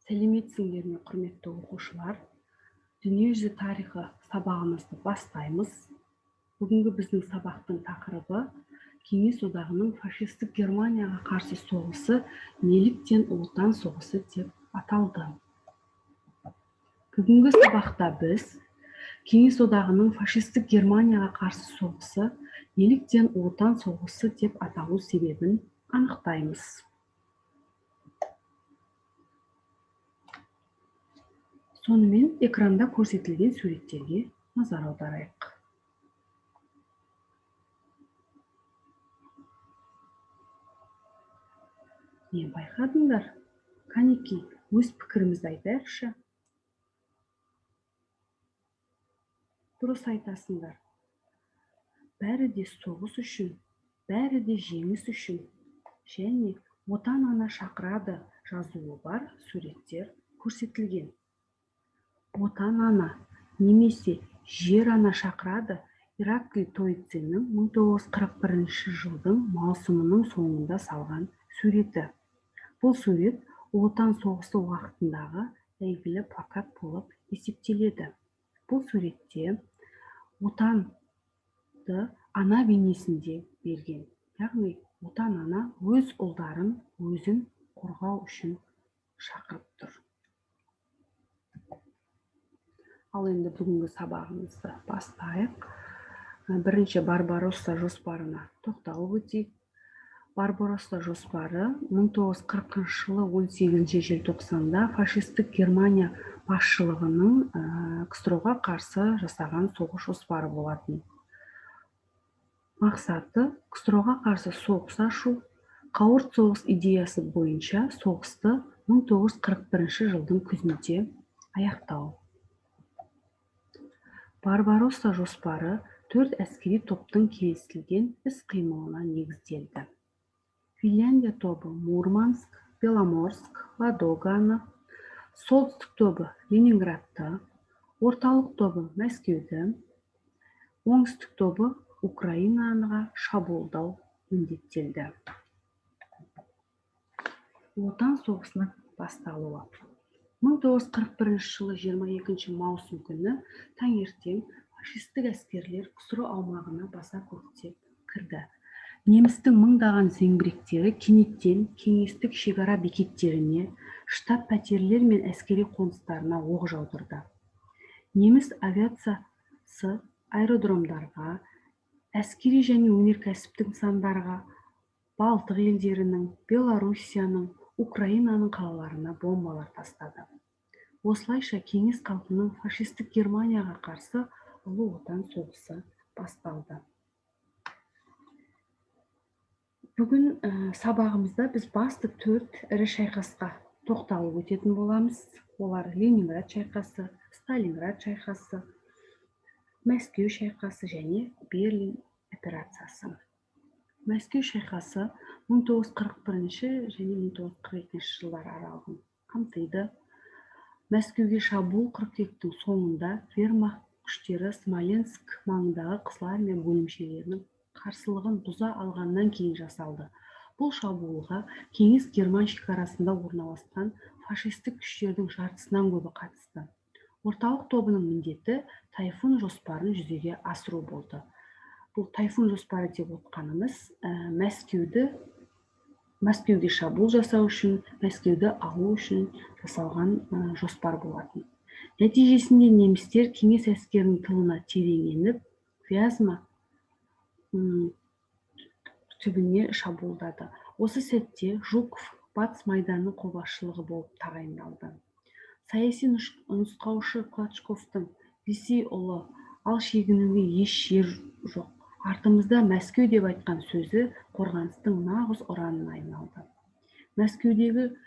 Сәлеметсіңдер ме, құрметті оқушылар. Дүниежүзі тарихы сабағымызды бастаймыз. Бүгінгі біздің сабақтың тақырыбы Кеңес одағының фашистік Германияға қарсы соғысы неліктен ұлы отан соғысы деп аталды. Бүгінгі сабақта біз Кеңес одағының фашистік Германияға қарсы соғысы неліктен ұлы отан соғысы деп аталу себебін анықтаймыз. Сонымен экранда көрсетілген суреттерге назар аударайық. Не байқадыңдар? Қанеки, өз пікірімізді айтайықшы. Дұрыс айтасыңдар. Бәрі де соғыс үшін, бәрі де жеңіс үшін, және отан ана шақырады жазуы бар суреттер көрсетілген. Отан ана немесе жер ана шақырады Ираклий Тойценің 1941 жылдың маусымының соңында салған суреті. Бұл сурет ұлы отан соғысы уақытындағы әйгілі плакат болып есептеледі. Бұл суретте отанды ана бейнесінде берген. Яғни отан ана өз ұлдарын өзін қорғау үшін шақырып тұр. Ал енді бүгінгі сабағымызды бастайық. Бірінші Барбаросса жоспарына тоқталып өтейік. Барбаросса жоспары 1940 жылы 18 желтоқсанда фашистік Германия басшылығының КСРО-ға қарсы жасаған соғыс жоспары болатын. Мақсаты КСРО-ға қарсы соғыс ашу, қауырт соғыс идеясы бойынша соғысты 1941 жылдың күзінде аяқтау. Барбаросса жоспары 4 әскери топтың келісілген іс-қимылына негізделді. Финляндия тобы Мурманск, Беломорск, Ладоганы, солтүстік тобы Ленинградты, орталық тобы Мәскеуді, оңтүстік тобы Украинаға шабуылдау міндеттелді. Отан соғысының басталуы. 1941 жылы 22 маусым күні таңертең фашистік әскерлер КСРО аумағына баса көктеп кірді. Немістің мыңдаған зеңбіректері кенеттен кеңестік шекара бекеттеріне, штаб пәтерлер мен әскери қоныстарына оқ жаудырды. Неміс авиациясы аэродромдарға, әскери және өнеркәсіптік нысандарға, Балтық елдерінің, Белоруссияның, Украинаның қалаларына бомбалар тастады. Осылайша кеңес халқының фашистік Германияға қарсы ұлы отан соғысы басталды. Бүгін сабағымызда біз басты 4 ірі шайқасқа тоқталып өтетін боламыз. Олар Ленинград шайқасы, Сталинград шайқасы, Мәскеу шайқасы және Берлин операциясы. Мәскеу шайқасы 1941 және 1942 жылдар аралығын қамтиды. Мәскеуге шабуыл қыркүйектің соңында вермахт күштері Смоленск маңындағы Қызыл армия бөлімшелерінің қарсылығын бұза алғаннан кейін жасалды. Бұл шабуылға кеңес Герман шекарасында орналасқан фашистік күштердің жартысынан көбі қатысты. Орталық тобының міндеті тайфун жоспарын жүзеге асыру болды. Бұл тайфун жоспары деп отқанымыз Мәскеуге шабуыл жасау үшін, Мәскеуді алу үшін жасалған жоспар болатын. Нәтижесінде немістер кеңес әскерінің тылына терең еніп, Вязьма түбіне шабуылдады. Осы сәтте Жуков батыс майданның қолбасшылығы болып тағайындалды. Саяси нұсқаушы Клочковтың Ресей ұлы, ал шегінуге еш жер жоқ. Артымызда Мәскеу деп айтқан сөзі қорғаныстың нағыз ұранына айналды. Мәскеудегі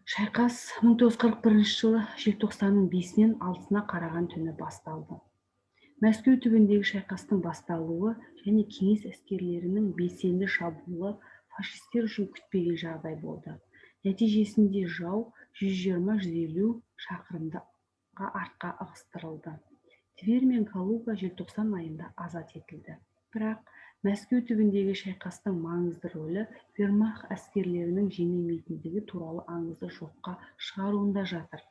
шайқас 1941 жылы желтоқсанның 5-нен 6-на қараған түні басталды. Мәскеу түбіндегі шайқастың басталуы және кеңес әскерлерінің белсенді шабуылы фашистер үшін күтпеген жағдай болды. Нәтижесінде жау 120-150 шақырымға артқа ығыстырылды. Тверь мен Калуга желтоқсан айында азат етілді. Бірақ Мәскеу түбіндегі шайқастың маңызды рөлі вермахт әскерлерінің жеңілмейтіндігі туралы аңызды жоққа шығаруында жатыр.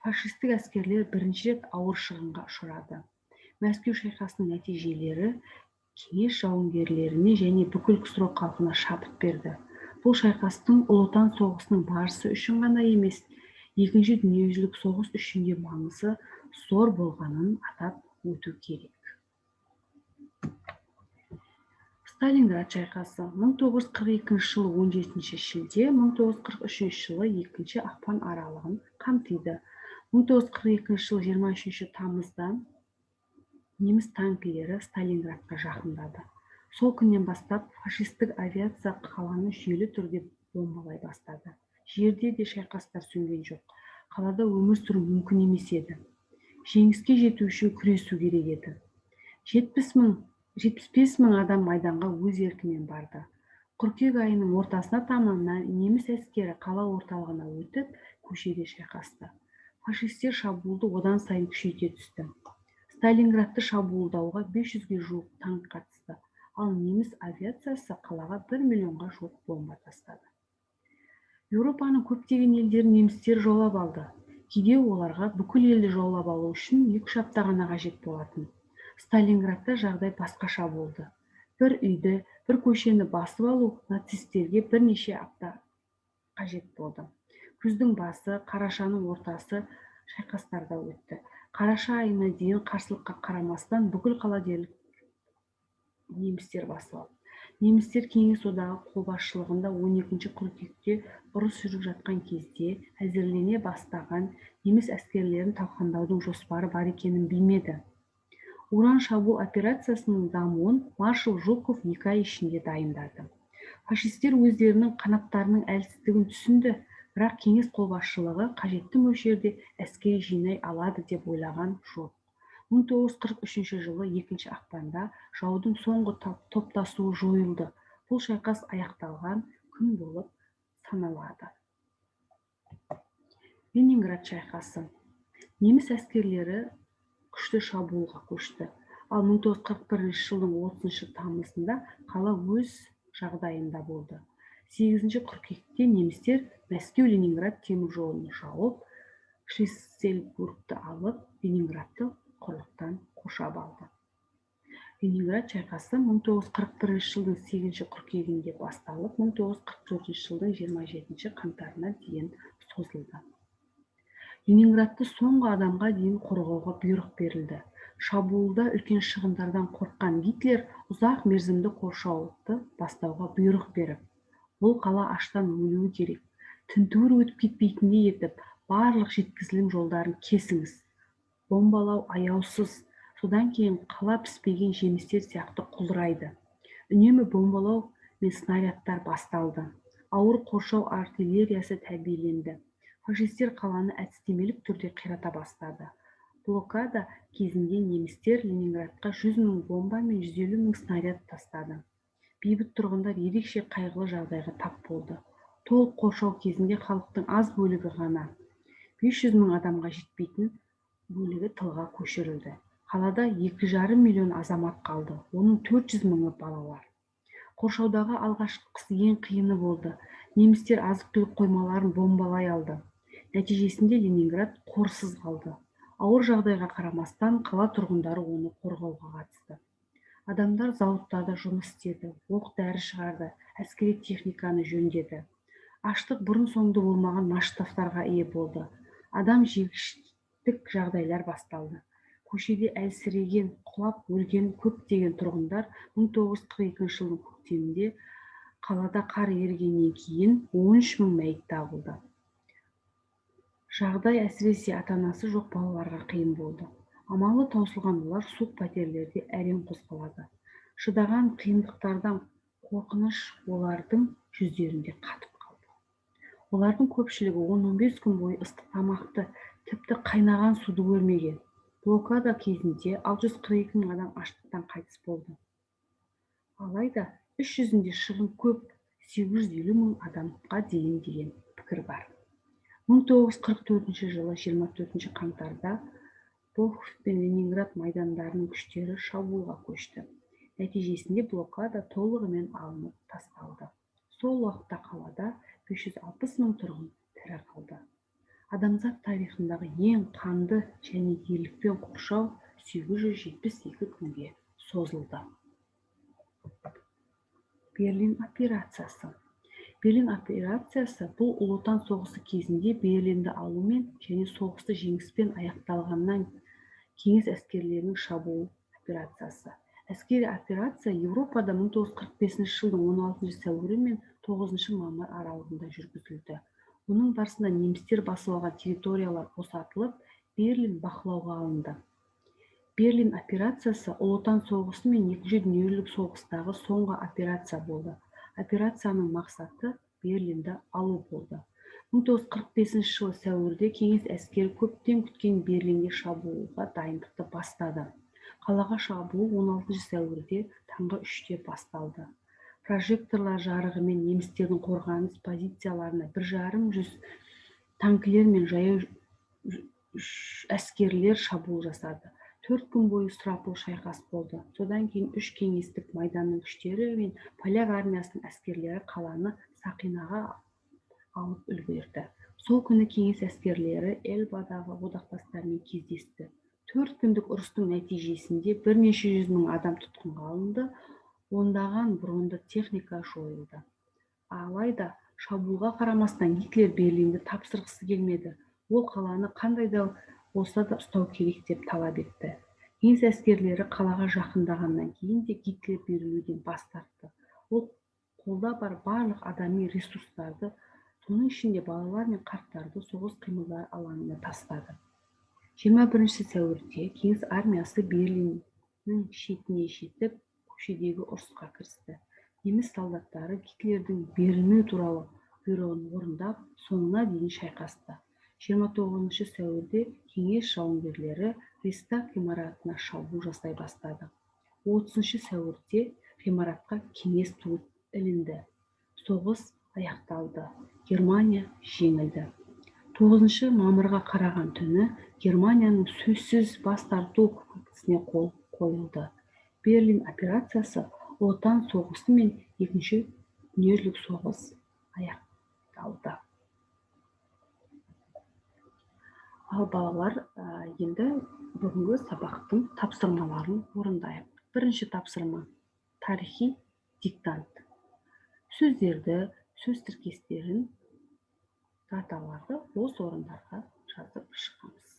Фашистік әскерлер бірінші рет ауыр шығынға ұшырады. Мәскеу шайқасының нәтижелері кеңес жауынгерлеріне және бүкіл КСР халқына шабыт берді. Бұл шайқастың Ұлы Отан соғысының барысы үшін ғана емес, Екінші дүниежүзілік соғыс үшін де маңызы зор болғанын атап өту керек. Сталинград шайқасы 1942 жылы 17 шілде, 1943 жылы 2 ақпан аралығын қамтиды. 1942 жылы 23 тамызда неміс танкілері Сталинградқа жақындады. Сол күннен бастап фашистік авиация қаланы жүйелі түрде бомбалай бастады. Жерде де шайқастар сөнген жоқ. Қалада өмір сүру мүмкін емес еді. Жеңіске жету үшін күресу керек еді. 75 мың адам майданға өз еркімен барды. Қыркүйек айының ортасына таман неміс әскері қала орталығына өтіп, көшеде шайқасты. Фашистер шабуылды одан сайын күшейте түсті. Сталинградты шабуылдауға 500-ге жуық танк қатысты, ал неміс авиациясы қалаға 1 миллионға жуық бомба тастады. Еуропаның көптеген елдерін немістер жаулап алды. Кейде оларға бүкіл елді жаулап алу үшін 2 апта ғана қажет болатын. Сталинградта жағдай басқаша болды. Бір үйді, бір көшені басып алу нацистерге бірнеше апта қажет болды. Күздің басы, қарашаның ортасы шайқастарда өтті. Қараша айына дейін қарсылыққа қарамастан бүкіл қала дерлік немістер басып алды. Немістер Кеңес одағы қолбасшылығында 12 қыркүйекте ұрыс жүріп жатқан кезде әзірлене бастаған неміс әскерлерін талқандаудың жоспары бар екенін білмеді. Уран шабуыл операциясының дамуын маршал Жуков 2 ай ішінде дайындады. Фашистер өздерінің қанаттарының әлсіздігін түсінді, бірақ Кеңес қолбасшылығы қажетті мөлшерде әскери жинай алады деп ойлаған жоқ. 1943 жылы 2 ақпанда жаудың соңғы топтасуы жойылды. Бұл шайқас аяқталған күн болып саналады. Ленинград шайқасы. Неміс әскерлері күшті шабуылға көшті. Ал 1941 жылдың 30 тамызында қала өз жағдайында болды. 8 қыркүйекте немістер Мәскеу-Ленинград темір жолын жауып, Шлиссельбургті алып, Ленинградты құрлықтан қоршап алды. Ленинград шайқасы 1941 жылдың 8 қыркүйегінде басталып, 1944 жылдың 27 қаңтарына дейін созылды. Ленинградты соңғы адамға дейін қорғауға бұйрық берілді. Шабуылда үлкен шығындардан қорыққан Гитлер ұзақ мерзімді қоршауды бастауға бұйрық беріп, бұл қала аштан өлуі керек. Тінтуір өтіп кетпейтіндей етіп, барлық жеткізілім жолдарын кесіңіз. Бомбалау аяусыз. Содан кейін қала піспеген жемістер сияқты құлдырайды. Үнемі бомбалау мен снарядтар басталды. Ауыр қоршау артиллериясы тәрбиеленді. Фашистер қаланы әдістемелік түрде қирата бастады. Блокада кезінде немістер Ленинградқа 100 мың бомба мен 150 мың снаряд тастады. Бейбіт тұрғындар ерекше қайғылы жағдайға тап болды. Толық қоршау кезінде халықтың аз бөлігі ғана 500 мың адамға жетпейтін бөлігі тылға көшірілді. Қалада 2,5 миллион азамат қалды, оның 400 мыңы балалар. Қоршаудағы алғашқысы ең қиыны болды. Немістер азық-түлік қоймаларын бомбалай алды. Нәтижесінде Ленинград қорсыз қалды. Ауыр жағдайға қарамастан қала тұрғындары оны қорғауға қатысты. Адамдар зауыттарда жұмыс істеді, оқ-дәрі шығарды, әскери техниканы жөндеді. Аштық бұрын соңды болмаған масштабтарға ие болды. Адам жегіштік жағдайлар басталды. Көшеде әлсіреген, құлап өлген көптеген тұрғындар 1942 жылдың көктемінде қалада қар ерігеннен кейін 13 мың мәйіт табылды. Жағдай әсіресе ата-анасы жоқ балаларға қиын болды. Амалы таусылған олар суық пәтерлерде әрең қозғалады. Шыдаған қиындықтардан қорқыныш олардың жүздерінде қатып қалды. Олардың көпшілігі 10-15 күн бойы ыстық тамақты, тіпті қайнаған суды көрмеген. Блокада кезінде 642 мың адам аштықтан қайтыс болды. Алайда іс жүзінде шығын көп, 850 мың адамға дейін деген пікір бар. 1944 жылы 24 қаңтарда Бохов пен Ленинград майдандарының күштері шабуылға көшті. Нәтижесінде блокада толығымен алынып тасталды. Сол уақытта қалада 560 мың тұрғын тірі қалды. Адамзат тарихындағы ең қанды және ерлікпен қоршау 872 күнге созылды. Берлин операциясы. Берлин операциясы бұл Ұлы Отан соғысы кезінде Берлинді алумен және соғысты жеңіспен аяқталғаннан кеңес әскерлерінің шабуыл операциясы. Әскери операция Еуропада 1945 жылдың 16 сәуірі мен 9 мамыр аралығында жүргізілді. Оның барысында немістер басып алған территориялар босатылып, Берлин бақылауға алынды. Берлин операциясы Ұлы Отан соғысы мен Екінші дүниежүзілік соғыстағы соңғы операция болды. Операцияның мақсаты Берлинді алу болды. 1945 жылы сәуірде кеңес әскері көптен күткен Берлинге шабуылға дайындықты бастады. Қалаға шабуыл 16 сәуірде таңғы 3-те басталды. Прожекторлар жарығымен немістердің қорғаныс позицияларына 150 танкілер мен жаяу әскерлер шабуыл жасады. 4 күн бойы сұрапыл шайқас болды. Содан кейін 3 кеңестік майданның күштері мен поляк армиясының әскерлері қаланы Сақинаға алып үлгерді. Сол күні кеңес әскерлері Эльбадағы одақтастарымен кездесті. 4 күндік ұрыстың нәтижесінде бірнеше жүз мың адам тұтқынға алынды, ондаған бронды техника жойылды. Алайда шабуылға қарамастан Гитлер Берлинді тапсырғысы келмеді. Ол қаланы қандай да болса да ұстау керек деп талап етті. Кеңес әскерлері қалаға жақындағаннан кейін де Гитлер берілуден бас тартты. Ол қолда бар барлық адами ресурстарды, соның ішінде балалар мен қарттарды соғыс қимылдар алаңына тастады. 21 сәуірде кеңес армиясы Берлиннің шетіне жетіп, көшедегі ұрысқа кірісті. Неміс солдаттары Гитлердің берілмеу туралы бұйрығын орындап, соңына дейін шайқасты. 29 сәуірде кеңес жауынгерлері Рейхстаг ғимаратына шабуыл жасай бастады. 30 сәуірде ғимаратқа кеңес туы ілінді. Соғыс аяқталды. Германия жеңілді. 9 мамырға қараған түні Германияның сөзсіз бас тарту актісіне қол қойылды. Берлин операциясы Ұлы Отан соғысы мен Екінші дүниежүзілік соғыс аяқталды. Ал балалар, енді бүгінгі сабақтың тапсырмаларын орындайық. Бірінші тапсырма – тарихи диктант. Сөздерді, сөз тіркестерін, даталарды осы орындарға жазып шығамыз.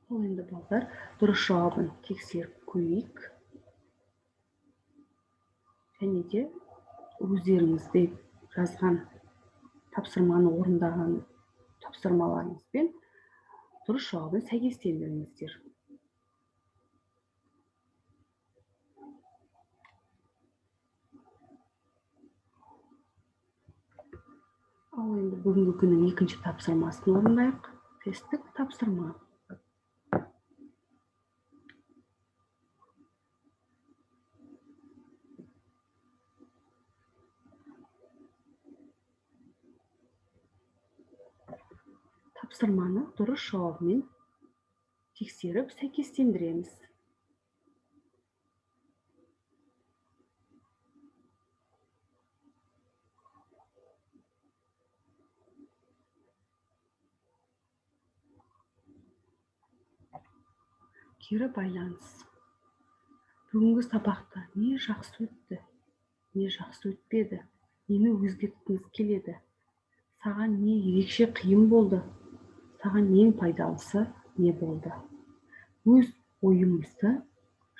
Ол енді балдар дұрыс жауабын тексеріп көрейік. Және де өздеріңізде жазған тапсырманы орындаған тапсырмаларыңызбен дұрыс жауабын сәйкестендіріңіздер. Ал енді бүгінгі күннің екінші тапсырмасын орындайық. Тесттік тапсырма. Тапсырманы дұрыс жауабымен тексеріп сәйкестендіреміз. Кері байланыс. Бүгінгі сабақта не жақсы өтті, не жақсы өтпеді, нені өзгерткіңіз келеді, саған не ерекше қиын болды, саған ең пайдалысы не болды. Өз ойыңызды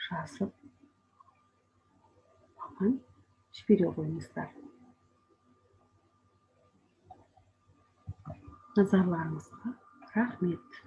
жазып маған жібере қойыңыздар. Назарларыңызға рахмет.